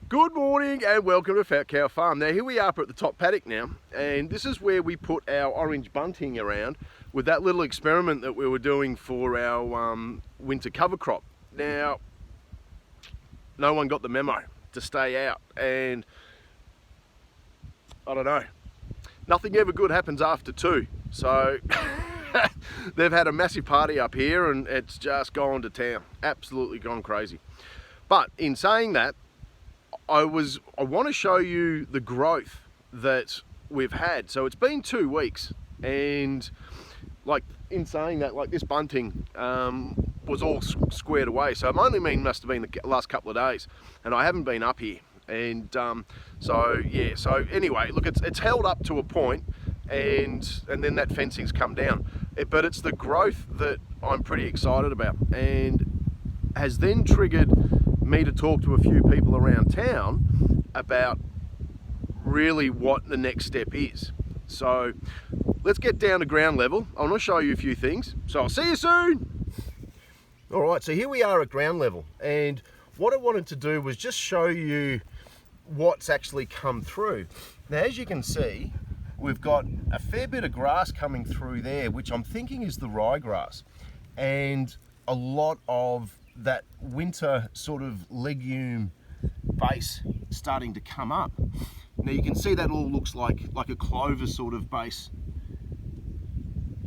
Good morning and welcome to Fat Cow Farm. Now here we are up at the top paddock now, and this is where we put our orange bunting around with that little experiment that we were doing for our winter cover crop. Now, no one got the memo to stay out, and I don't know, nothing ever good happens after 2. So they've had a massive party up here and it's just gone to town, absolutely gone crazy. But in saying that, I want to show you the growth that we've had. So it's been 2 weeks, and like in saying that, like this bunting was all squared away. So it only must have been the last couple of days, and I haven't been up here. And so yeah. So anyway, look, it's held up to a point, and then that fencing's come down. But it's the growth that I'm pretty excited about, and has then triggered me to talk to a few people around town about really what the next step is. So let's get down to ground level. I want to show you a few things, so I'll see you soon. All right, so here we are at ground level, and what I wanted to do was just show you what's actually come through. Now, as you can see, we've got a fair bit of grass coming through there, which I'm thinking is the ryegrass, and a lot of that winter sort of legume base starting to come up. Now you can see that all looks like a clover sort of base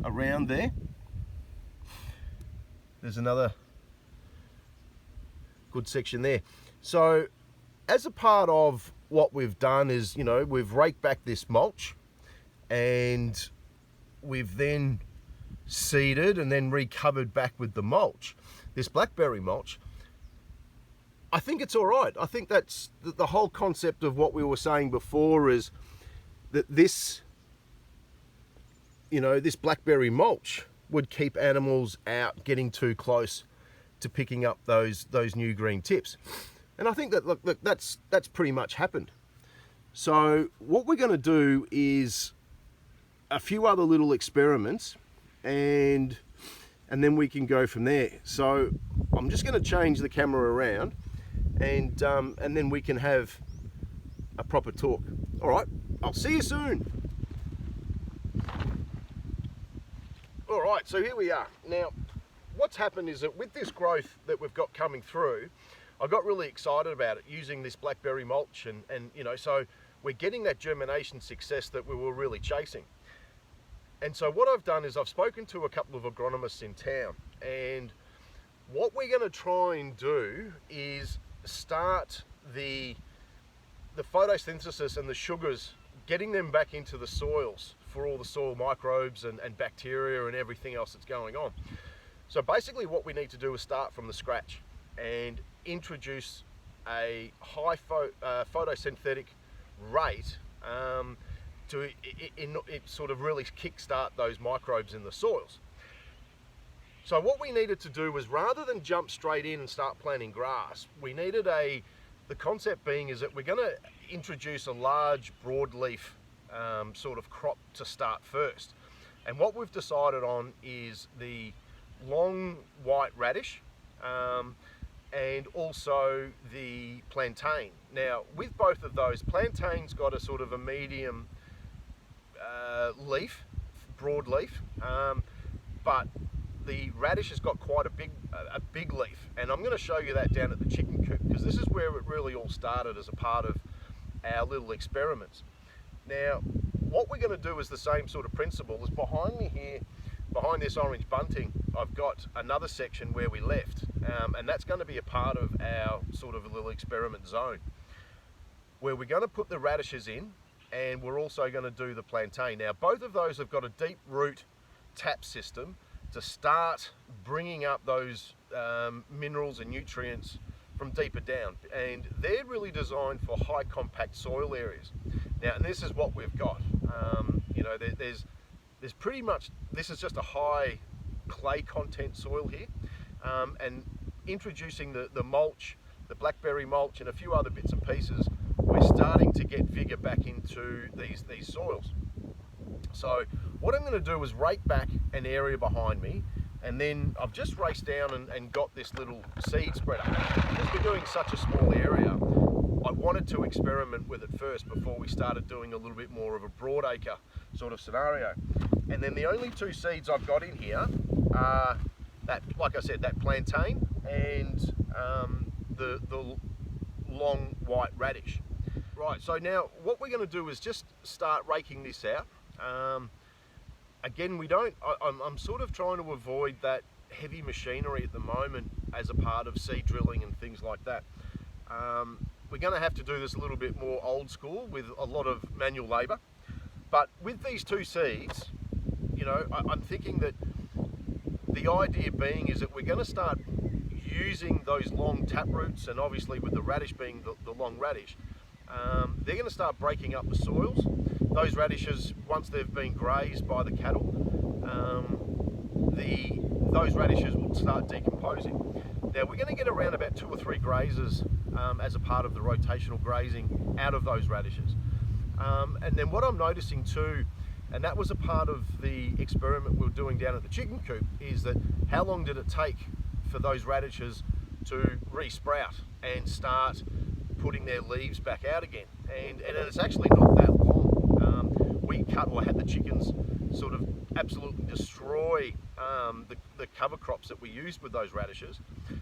around there. There's another good section there. So as a part of what we've done is, you know, we've raked back this mulch, and we've then seeded and then recovered back with the mulch, this blackberry mulch. I think it's all right. I think that's the whole concept of what we were saying before, is that this, you know, this blackberry mulch would keep animals out getting too close to picking up those new green tips. And I think that look that's pretty much happened. So what we're going to do is a few other little experiments, and then we can go from there. So I'm just going to change the camera around, and then we can have a proper talk. All right, I'll see you soon. All right, so here we are. Now, what's happened is that with this growth that we've got coming through, I got really excited about it, using this blackberry mulch, and you know, so we're getting that germination success that we were really chasing. And so what I've done is I've spoken to a couple of agronomists in town, and what we're going to try and do is start the photosynthesis and the sugars, getting them back into the soils for all the soil microbes and bacteria and everything else that's going on. So basically what we need to do is start from the scratch and introduce a high photosynthetic rate to sort of really kickstart those microbes in the soils. So what we needed to do was, rather than jump straight in and start planting grass, we needed the concept being is that we're going to introduce a large broadleaf sort of crop to start first. And what we've decided on is the long white radish, and also the plantain. Now, with both of those, plantain's got a sort of a medium leaf, broad leaf, but the radish has got quite a big leaf, and I'm going to show you that down at the chicken coop, because this is where it really all started as a part of our little experiments. Now, what we're going to do is the same sort of principle. Is behind me here, behind this orange bunting, I've got another section where we left, and that's going to be a part of our sort of a little experiment zone, where we're going to put the radishes in, and we're also going to do the plantain. Now, both of those have got a deep root tap system to start bringing up those minerals and nutrients from deeper down, and they're really designed for high compact soil areas. Now, and this is what we've got. You know, there's pretty much, this is just a high clay content soil here, and introducing the mulch, the blackberry mulch, and a few other bits and pieces, we're starting to get vigor back into these soils. So what I'm going to do is rake back an area behind me, and then I've just raced down and got this little seed spreader. Because we're doing such a small area, I wanted to experiment with it first before we started doing a little bit more of a broadacre sort of scenario. And then the only two seeds I've got in here are that, like I said, that plantain and the long white radish. Right, so now what we're going to do is just start raking this out. Again, I'm sort of trying to avoid that heavy machinery at the moment as a part of seed drilling and things like that. We're going to have to do this a little bit more old school with a lot of manual labour. But with these two seeds, you know, I'm thinking that the idea being is that we're going to start using those long tap roots, and obviously with the radish being the long radish, they're going to start breaking up the soils. Those radishes, once they've been grazed by the cattle, those radishes will start decomposing. Now we're going to get around about 2 or 3 grazes as a part of the rotational grazing out of those radishes. And then what I'm noticing too, and that was a part of the experiment we were doing down at the chicken coop, is that how long did it take for those radishes to re-sprout and start putting their leaves back out again? And it's actually not that long. We had the chickens sort of absolutely destroy the cover crops that we used with those radishes.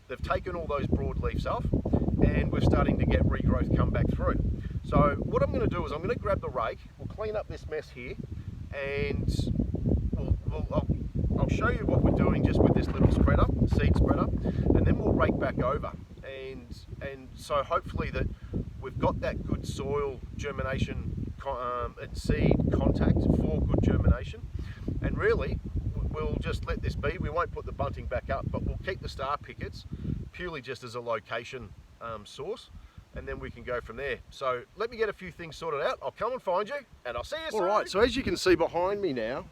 They've taken all those broad leaves off, and we're starting to get regrowth come back through. So what I'm going to do is I'm going to grab the rake, we'll clean up this mess here, and I'll show you what we're doing just with this little spreader, seed spreader, and then we'll rake back over. And so hopefully that we've got that good soil germination and seed contact for good germination. And really, we'll just let this be. We won't put the bunting back up, but we'll keep the star pickets purely just as a location source, and then we can go from there. So let me get a few things sorted out. I'll come and find you, and I'll see you soon. All right, so as you can see behind me now,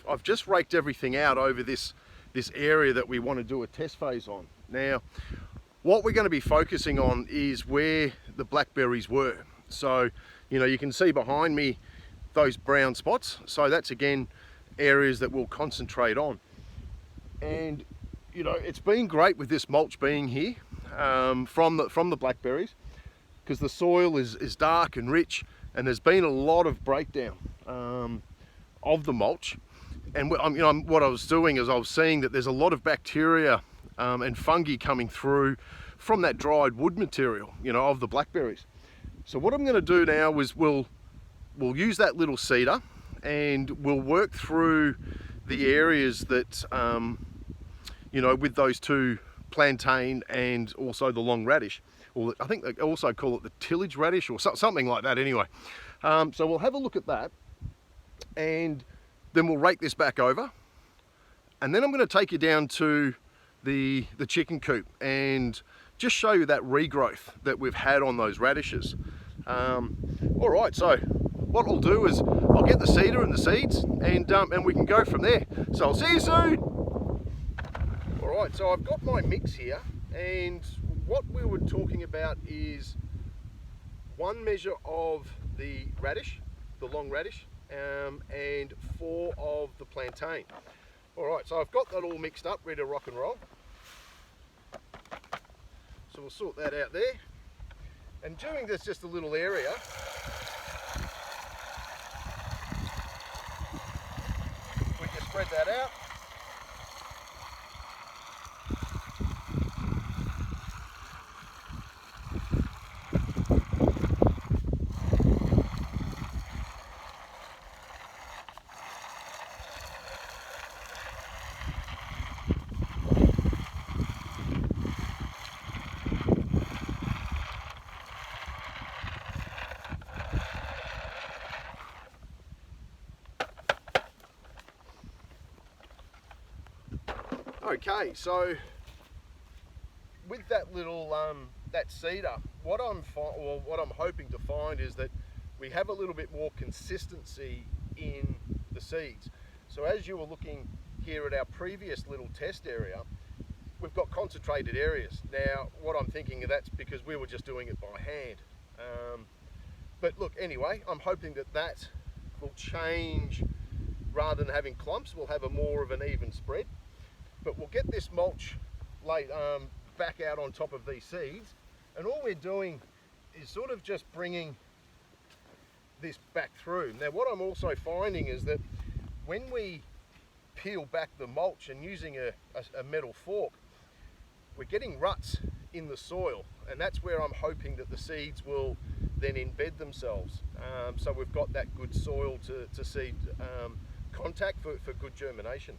I've just raked everything out over this area that we want to do a test phase on. Now, what we're going to be focusing on is where the blackberries were. So, you know, you can see behind me those brown spots. So that's again areas that we'll concentrate on. And you know, it's been great with this mulch being here from the blackberries, because the soil is dark and rich, and there's been a lot of breakdown of the mulch. And you know, what I was doing is I was seeing that there's a lot of bacteria and fungi coming through from that dried wood material, you know, of the blackberries. So what I'm going to do now is we'll use that little seeder, and we'll work through the areas that you know, with those two, plantain and also the long radish, or I think they also call it the tillage radish or something like that anyway. So we'll have a look at that, and then we'll rake this back over, and then I'm going to take you down to the chicken coop and just show you that regrowth that we've had on those radishes. All right, so what I'll do is I'll get the seeder and the seeds, and we can go from there. So I'll see you soon. All right, so I've got my mix here, and what we were talking about is 1 measure of the radish, the long radish, and 4 of the plantain. All right, so I've got that all mixed up, ready to rock and roll. So we'll sort that out there. And doing this just a little area, we can spread that out. Okay, so with that little that seeder, what I'm hoping to find is that we have a little bit more consistency in the seeds. So as you were looking here at our previous little test area, we've got concentrated areas. Now, what I'm thinking of, that's because we were just doing it by hand. But look, anyway, I'm hoping that will change. Rather than having clumps, we'll have a more of an even spread. But we'll get this mulch laid back out on top of these seeds, and all we're doing is sort of just bringing this back through. Now what I'm also finding is that when we peel back the mulch and using a metal fork, we're getting ruts in the soil, and that's where I'm hoping that the seeds will then embed themselves. So we've got that good soil to seed contact for good germination.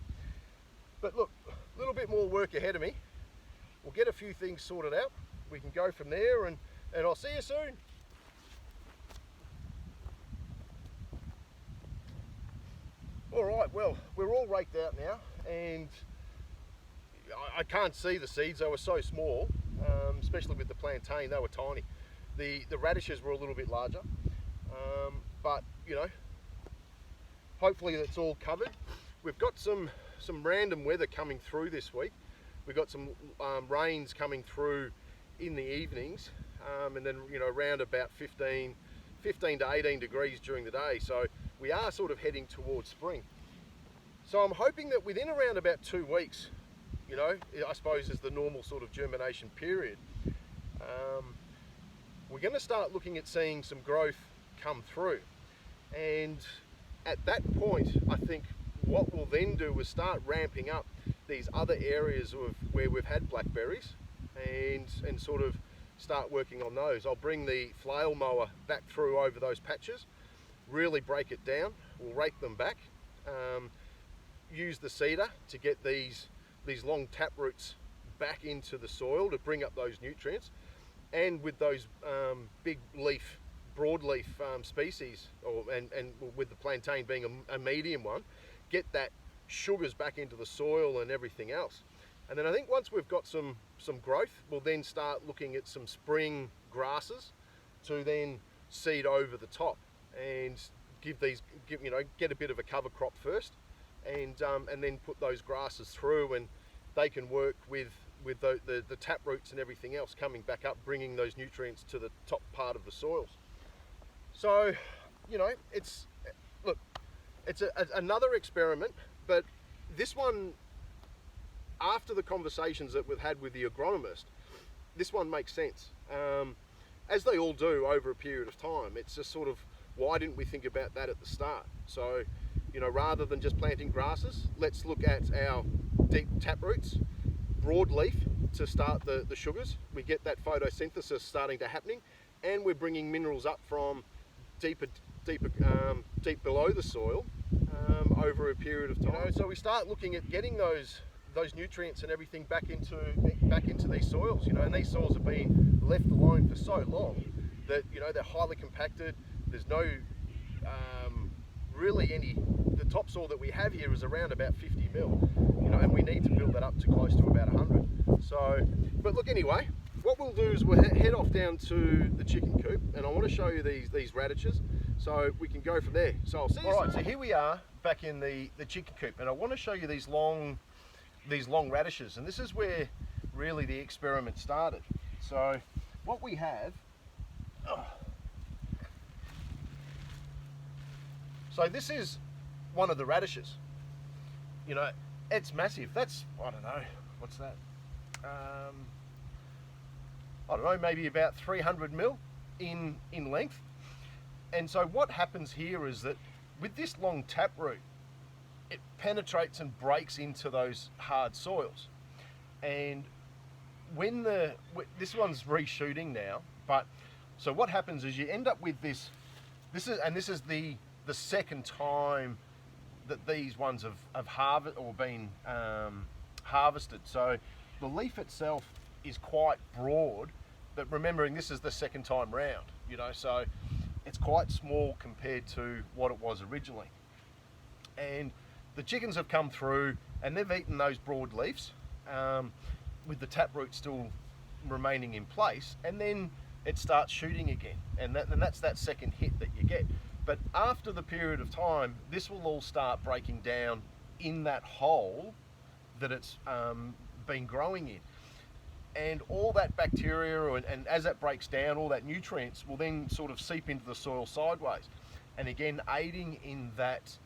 But look, a little bit more work ahead of me. We'll get a few things sorted out. We can go from there, and I'll see you soon. All right, well, we're all raked out now, and I can't see the seeds. They were so small, especially with the plantain, they were tiny. The radishes were a little bit larger, but you know, hopefully that's all covered. We've got some random weather coming through this week. We've got some rains coming through in the evenings, and then you know, around about 15 to 18 degrees during the day. So we are sort of heading towards spring. So I'm hoping that within around about 2 weeks, you know, I suppose is the normal sort of germination period, we're going to start looking at seeing some growth come through. And at that point, I think what we'll then do is start ramping up these other areas of where we've had blackberries, and sort of start working on those. I'll bring the flail mower back through over those patches, really break it down. We'll rake them back, use the seeder to get these long tap roots back into the soil to bring up those nutrients, and with those big leaf, broadleaf species, and with the plantain being a medium one, get that sugars back into the soil and everything else. And then I think once we've got some growth, we'll then start looking at some spring grasses to then seed over the top and get a bit of a cover crop first, and then put those grasses through, and they can work with the tap roots and everything else coming back up, bringing those nutrients to the top part of the soils. So, you know, it's another experiment, but this one, after the conversations that we've had with the agronomist, this one makes sense, as they all do over a period of time. It's just sort of, why didn't we think about that at the start? So, you know, rather than just planting grasses, let's look at our deep tap roots, broadleaf to start the sugars. We get that photosynthesis starting to happening, and we're bringing minerals up from deep below the soil over a period of time. You know, so we start looking at getting those nutrients and everything back into these soils. You know, and these soils have been left alone for so long that, you know, they're highly compacted. There's no really any. The topsoil that we have here is around about 50 mil, you know, and we need to build that up to close to about 100. So, but look, anyway, what we'll do is we'll head off down to the chicken coop, and I want to show you these radishes, so we can go from there. So I'll see you. All right, so here we are back in the chicken coop, and I want to show you these long radishes, and this is where really the experiment started. So what we have, so this is one of the radishes. You know, it's massive. That's, I don't know, what's that? I don't know, maybe about 300 mil in length. And so what happens here is that with this long taproot, it penetrates and breaks into those hard soils. And when this one's reshooting now, but so what happens is you end up with this is the second time that these ones have been harvested. So the leaf itself is quite broad, but remembering this is the second time round, you know, so it's quite small compared to what it was originally. And the chickens have come through and they've eaten those broad leaves with the taproot still remaining in place, and then it starts shooting again, and that's that second hit that you get. But after the period of time, this will all start breaking down in that hole that it's been growing in. And all that bacteria, and as that breaks down, all that nutrients will then sort of seep into the soil sideways. And again, aiding in that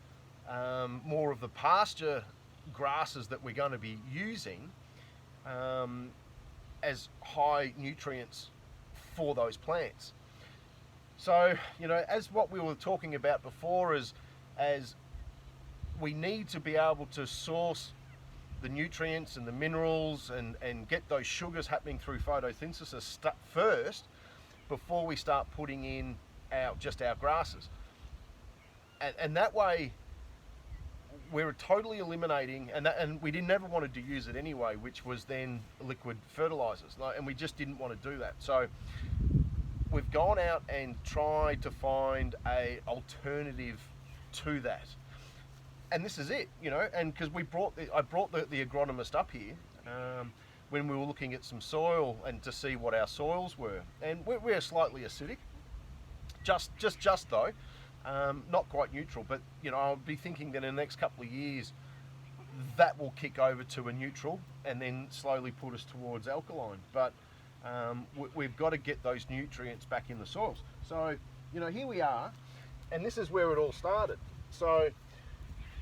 more of the pasture grasses that we're going to be using as high nutrients for those plants. So, you know, as what we were talking about before, as we need to be able to source the nutrients and the minerals and get those sugars happening through photosynthesis first before we start putting in just our grasses. And that way we're totally eliminating, and we never wanted to use it anyway, which was then liquid fertilizers, and we just didn't want to do that. So we've gone out and tried to find a alternative to that. And this is it, you know, and because I brought the agronomist up here when we were looking at some soil and to see what our soils were. And we're slightly acidic, just though, not quite neutral, but, you know, I'll be thinking that in the next couple of years, that will kick over to a neutral and then slowly put us towards alkaline. But we've got to get those nutrients back in the soils. So, you know, here we are, and this is where it all started. So,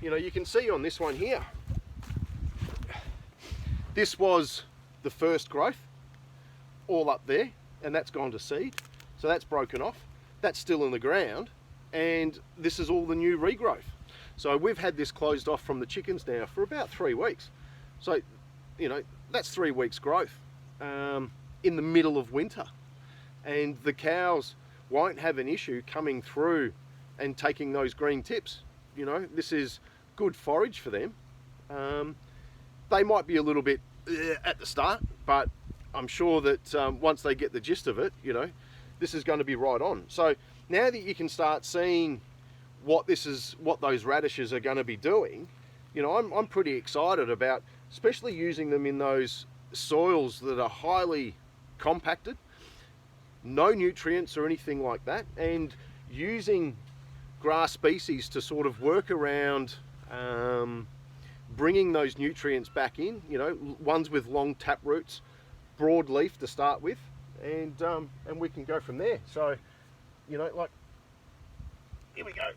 you know, you can see on this one here, this was the first growth, all up there, and that's gone to seed. So that's broken off. That's still in the ground, and this is all the new regrowth. So we've had this closed off from the chickens now for about 3 weeks. So, you know, that's 3 weeks growth in the middle of winter. And the cows won't have an issue coming through and taking those green tips. You know, this is good forage for them. They might be a little bit at the start, but I'm sure that once they get the gist of it, you know, this is going to be right on. So now that you can start seeing what those radishes are going to be doing, you know, I'm pretty excited about, especially using them in those soils that are highly compacted, no nutrients or anything like that, and using grass species to sort of work around bringing those nutrients back in, you know, ones with long tap roots, broad leaf to start with, and we can go from there. So, you know, like, here we go.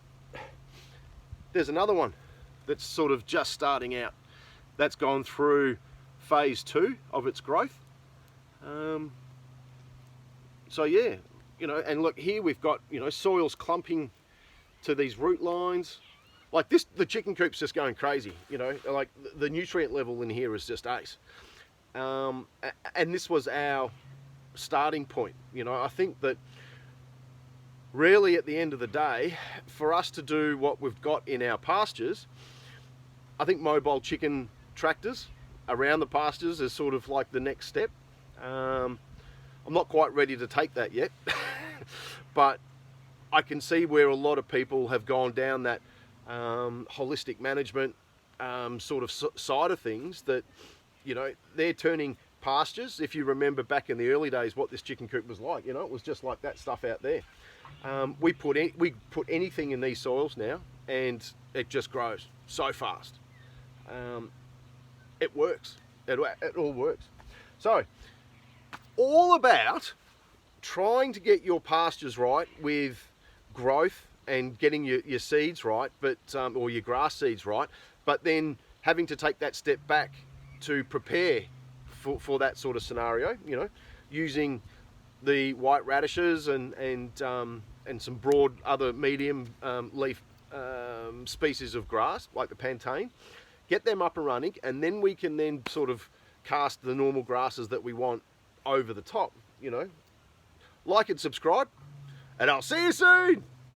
There's another one that's sort of just starting out. That's gone through phase 2 of its growth. So yeah, you know, and look, here we've got, you know, soils clumping to these root lines. Like this, the chicken coop's just going crazy, you know, like the nutrient level in here is just ace. And this was our starting point. You know, I think that really at the end of the day, for us to do what we've got in our pastures, I think mobile chicken tractors around the pastures is sort of like the next step. I'm not quite ready to take that yet, but I can see where a lot of people have gone down that holistic management sort of side of things, that, you know, they're turning pastures. If you remember back in the early days what this chicken coop was like, you know, it was just like that stuff out there. We put anything in these soils now and it just grows so fast. It works. It all works. So, all about trying to get your pastures right with growth and getting your seeds right, but or your grass seeds right, but then having to take that step back to prepare for that sort of scenario, you know, using the white radishes and some broad other medium leaf species of grass like the plantain, get them up and running, and then we can then sort of cast the normal grasses that we want over the top, you know. Like and subscribe, and I'll see you soon.